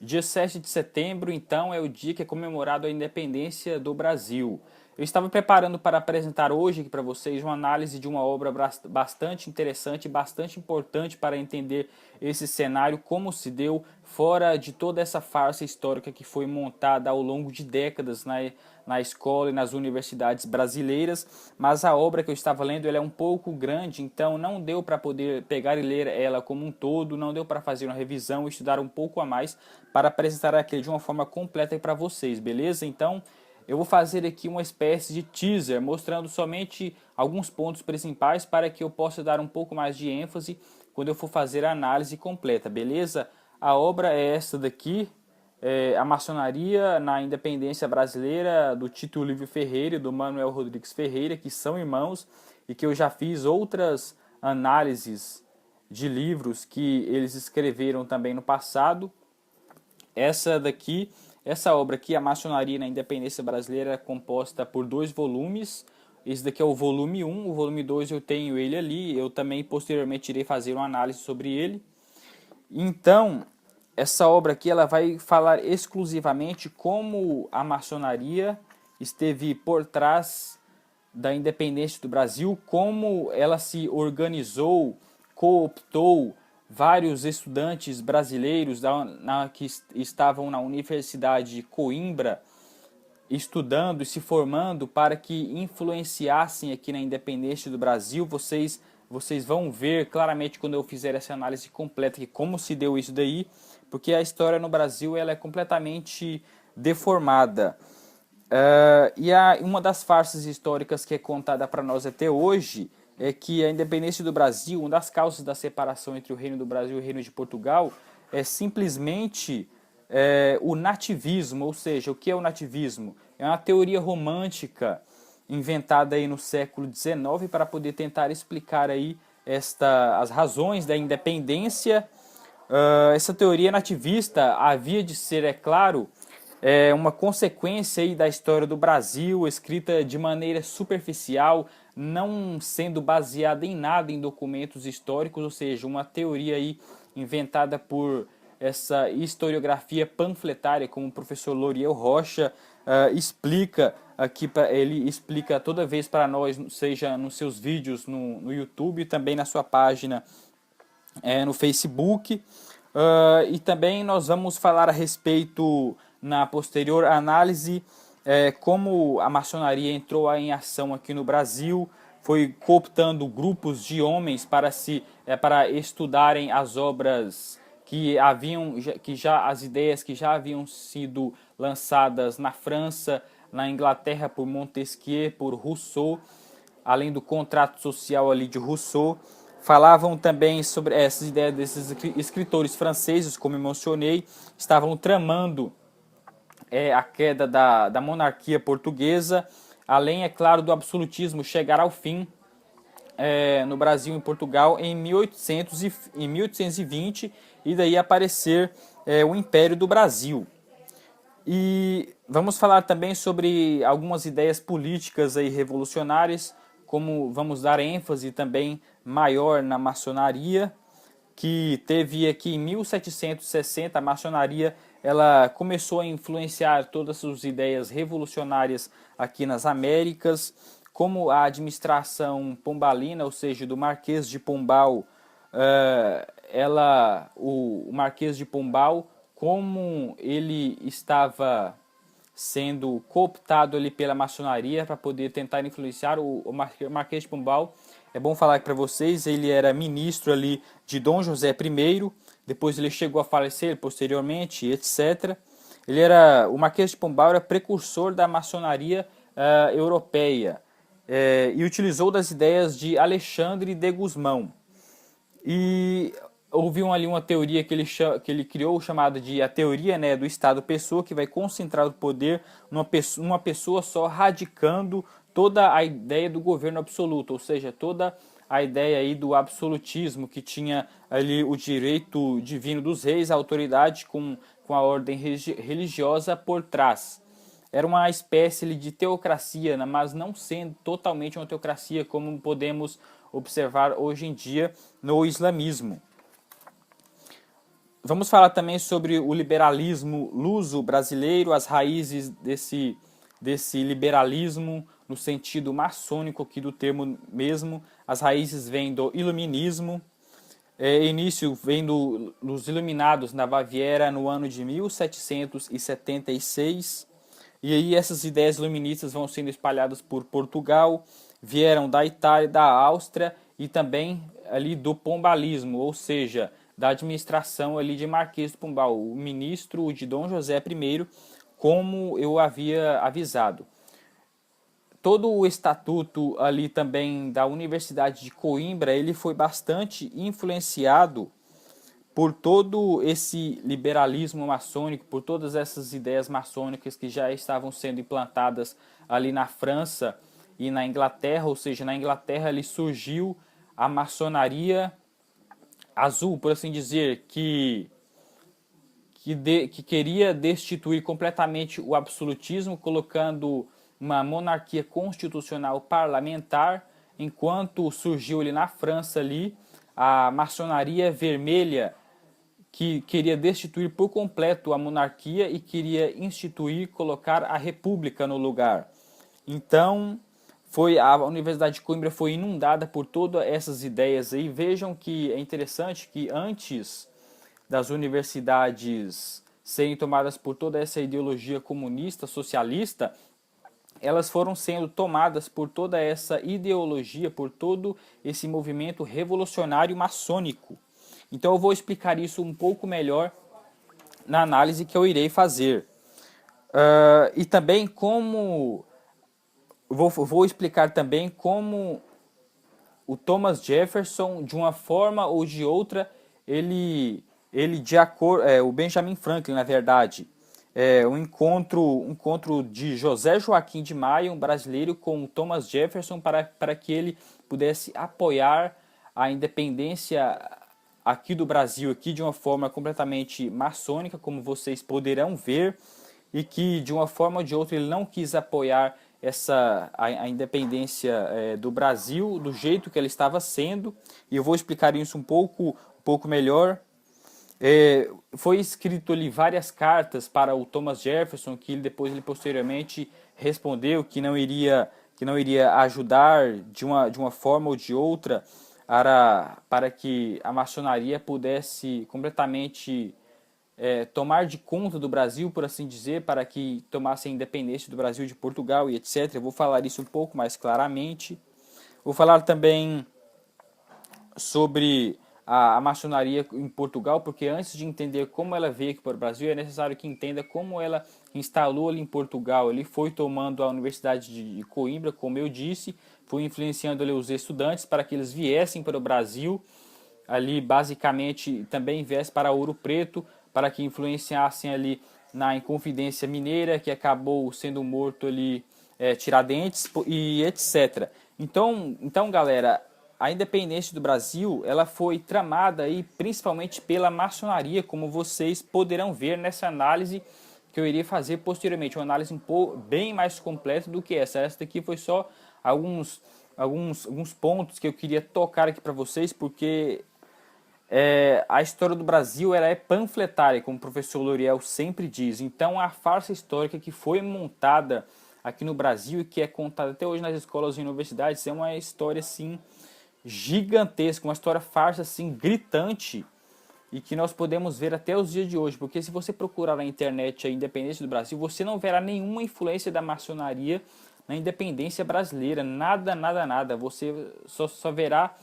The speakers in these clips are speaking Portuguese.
Dia 7 de setembro, então, é o dia que é comemorado a independência do Brasil. Eu estava preparando para apresentar hoje aqui para vocês uma análise de uma obra bastante interessante, bastante importante para entender esse cenário, como se deu fora de toda essa farsa histórica que foi montada ao longo de décadas na escola e nas universidades brasileiras. Mas a obra que eu estava lendo ela é um pouco grande, então não deu para poder pegar e ler ela como um todo, não deu para fazer uma revisão e estudar um pouco a mais para apresentar aqui de uma forma completa para vocês, beleza? Então, eu vou fazer aqui uma espécie de teaser, mostrando somente alguns pontos principais para que eu possa dar um pouco mais de ênfase quando eu for fazer a análise completa, beleza? A obra é esta daqui, A Maçonaria na Independência Brasileira, do Tito Livio Ferreira e do Manuel Rodrigues Ferreira, que são irmãos e que eu já fiz outras análises de livros que eles escreveram também no passado. Essa obra aqui, A Maçonaria na Independência Brasileira, é composta por 2 volumes. Esse daqui é o volume 1, o volume 2 eu tenho ele ali, eu também posteriormente irei fazer uma análise sobre ele. Então, essa obra aqui ela vai falar exclusivamente como a maçonaria esteve por trás da independência do Brasil, como ela se organizou, cooptou vários estudantes brasileiros que estavam na Universidade de Coimbra estudando e se formando para que influenciassem aqui na independência do Brasil. Vocês vão ver claramente quando eu fizer essa análise completa que como se deu isso daí, porque a história no Brasil ela é completamente deformada. Uma das farsas históricas que é contada para nós até hoje é que a independência do Brasil, uma das causas da separação entre o Reino do Brasil e o Reino de Portugal, é simplesmente o nativismo, ou seja, o que é o nativismo? É uma teoria romântica inventada aí no século XIX para poder tentar explicar aí as razões da independência. Essa teoria nativista havia de ser, é claro, uma consequência aí da história do Brasil, escrita de maneira superficial, não sendo baseada em nada em documentos históricos, ou seja, uma teoria aí inventada por essa historiografia panfletária, como o professor Loriel Rocha explica aqui, ele explica toda vez para nós, seja nos seus vídeos no YouTube, também na sua página no Facebook. E também nós vamos falar a respeito, na posterior análise, como a maçonaria entrou em ação aqui no Brasil, foi cooptando grupos de homens para estudarem as obras as ideias que já haviam sido lançadas na França, na Inglaterra por Montesquieu, por Rousseau, além do contrato social ali de Rousseau. Falavam também sobre essas ideias desses escritores franceses, como eu mencionei, estavam tramando a queda da monarquia portuguesa, além, é claro, do absolutismo chegar ao fim no Brasil e em Portugal em 1820 e daí aparecer o Império do Brasil. E vamos falar também sobre algumas ideias políticas aí revolucionárias, como vamos dar ênfase também maior na maçonaria, que teve aqui em 1760 a maçonaria ela começou a influenciar todas as suas ideias revolucionárias aqui nas Américas, como a administração pombalina, ou seja, do Marquês de Pombal, o Marquês de Pombal, como ele estava sendo cooptado ali pela maçonaria para poder tentar influenciar o Marquês de Pombal. É bom falar para vocês, ele era ministro ali de Dom José I, depois ele chegou a falecer posteriormente, etc. O Marquês de Pombal era precursor da maçonaria europeia e utilizou das ideias de Alexandre de Gusmão. E houve ali uma teoria que ele criou, chamada de a teoria do Estado-pessoa, que vai concentrar o poder numa pessoa só, radicando toda a ideia do governo absoluto, ou seja, toda a ideia aí do absolutismo, que tinha ali o direito divino dos reis, a autoridade com a ordem religiosa por trás. Era uma espécie de teocracia, mas não sendo totalmente uma teocracia como podemos observar hoje em dia no islamismo. Vamos falar também sobre o liberalismo luso brasileiro, as raízes desse liberalismo no sentido maçônico aqui do termo mesmo. As raízes vêm do iluminismo. Início vem dos iluminados na Baviera no ano de 1776. E aí essas ideias iluministas vão sendo espalhadas por Portugal, vieram da Itália, da Áustria e também ali do pombalismo, ou seja, da administração ali de Marquês do Pombal, o ministro de Dom José I, como eu havia avisado. Todo o estatuto ali também da Universidade de Coimbra, ele foi bastante influenciado por todo esse liberalismo maçônico, por todas essas ideias maçônicas que já estavam sendo implantadas ali na França e na Inglaterra, ou seja, na Inglaterra ali surgiu a maçonaria azul, por assim dizer, que queria destituir completamente o absolutismo, colocando uma monarquia constitucional parlamentar, enquanto surgiu ali na França ali a maçonaria vermelha, que queria destituir por completo a monarquia e queria instituir, colocar a república no lugar. Então, a Universidade de Coimbra foi inundada por todas essas ideias aí. Vejam que é interessante que antes das universidades serem tomadas por toda essa ideologia comunista, socialista, elas foram sendo tomadas por toda essa ideologia, por todo esse movimento revolucionário maçônico. Então eu vou explicar isso um pouco melhor na análise que eu irei fazer. E também como... Vou explicar também como o Thomas Jefferson, de uma forma ou de outra, o Benjamin Franklin, na verdade, um encontro de José Joaquim de Maia, um brasileiro, com o Thomas Jefferson para que ele pudesse apoiar a independência aqui do Brasil, aqui de uma forma completamente maçônica, como vocês poderão ver, e que de uma forma ou de outra ele não quis apoiar a independência do Brasil do jeito que ela estava sendo, e eu vou explicar isso um pouco melhor. Foi escrito ali várias cartas para o Thomas Jefferson, que ele posteriormente respondeu que não iria ajudar de uma forma ou de outra para que a maçonaria pudesse completamente tomar de conta do Brasil, por assim dizer, para que tomasse a independência do Brasil de Portugal e etc. Eu vou falar isso um pouco mais claramente. Vou falar também sobre a maçonaria em Portugal, porque antes de entender como ela veio aqui para o Brasil, é necessário que entenda como ela instalou ali em Portugal. Ele foi tomando a Universidade de Coimbra, como eu disse, foi influenciando ali os estudantes para que eles viessem para o Brasil, ali basicamente também viessem para Ouro Preto, para que influenciassem ali na Inconfidência Mineira, que acabou sendo morto ali Tiradentes e etc. Então, galera, a independência do Brasil, ela foi tramada aí principalmente pela maçonaria, como vocês poderão ver nessa análise que eu iria fazer posteriormente, uma análise bem mais completa do que essa. Essa daqui foi só alguns pontos que eu queria tocar aqui para vocês, porque a história do Brasil ela é panfletária, como o professor Loriel sempre diz. Então, a farsa histórica que foi montada aqui no Brasil e que é contada até hoje nas escolas e universidades é uma história assim gigantesca, uma história farsa assim gritante e que nós podemos ver até os dias de hoje, porque se você procurar na internet a independência do Brasil, você não verá nenhuma influência da maçonaria na independência brasileira, nada, nada, nada. Você só verá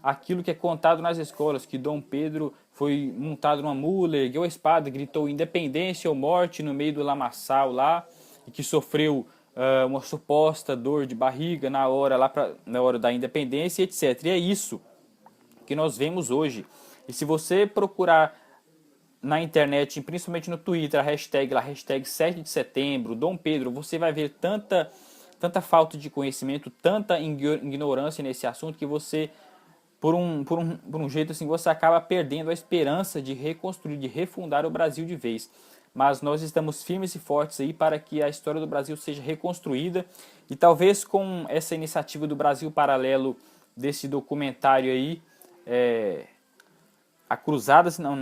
aquilo que é contado nas escolas, que Dom Pedro foi montado numa mula, ergueu a espada, gritou independência ou morte no meio do lamaçal lá, e que sofreu uma suposta dor de barriga na hora da independência, etc. E é isso que nós vemos hoje. E se você procurar na internet, principalmente no Twitter, a hashtag 7 de setembro, Dom Pedro, você vai ver tanta falta de conhecimento, tanta ignorância nesse assunto, que você, por um jeito assim, você acaba perdendo a esperança de reconstruir, de refundar o Brasil de vez. Mas nós estamos firmes e fortes aí para que a história do Brasil seja reconstruída, e talvez com essa iniciativa do Brasil Paralelo, desse documentário aí, A Cruzada, se não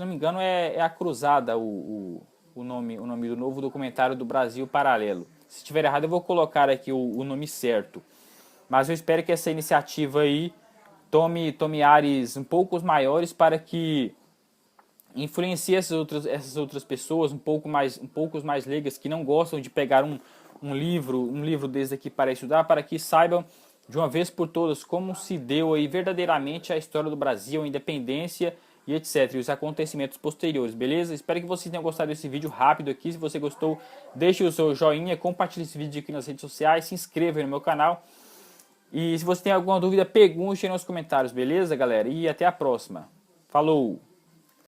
me engano, é a Cruzada o nome do novo documentário do Brasil Paralelo. Se estiver errado, eu vou colocar aqui o nome certo. Mas eu espero que essa iniciativa aí tome ares um pouco maiores para que influencie essas outras pessoas um pouco mais leigas que não gostam de pegar um livro desse aqui para estudar, para que saibam de uma vez por todas como se deu aí verdadeiramente a história do Brasil, a independência e etc. E os acontecimentos posteriores, beleza? Espero que vocês tenham gostado desse vídeo rápido aqui. Se você gostou, deixe o seu joinha, compartilhe esse vídeo aqui nas redes sociais, se inscreva no meu canal. E se você tem alguma dúvida, pergunte aí nos comentários, beleza, galera? E até a próxima. Falou!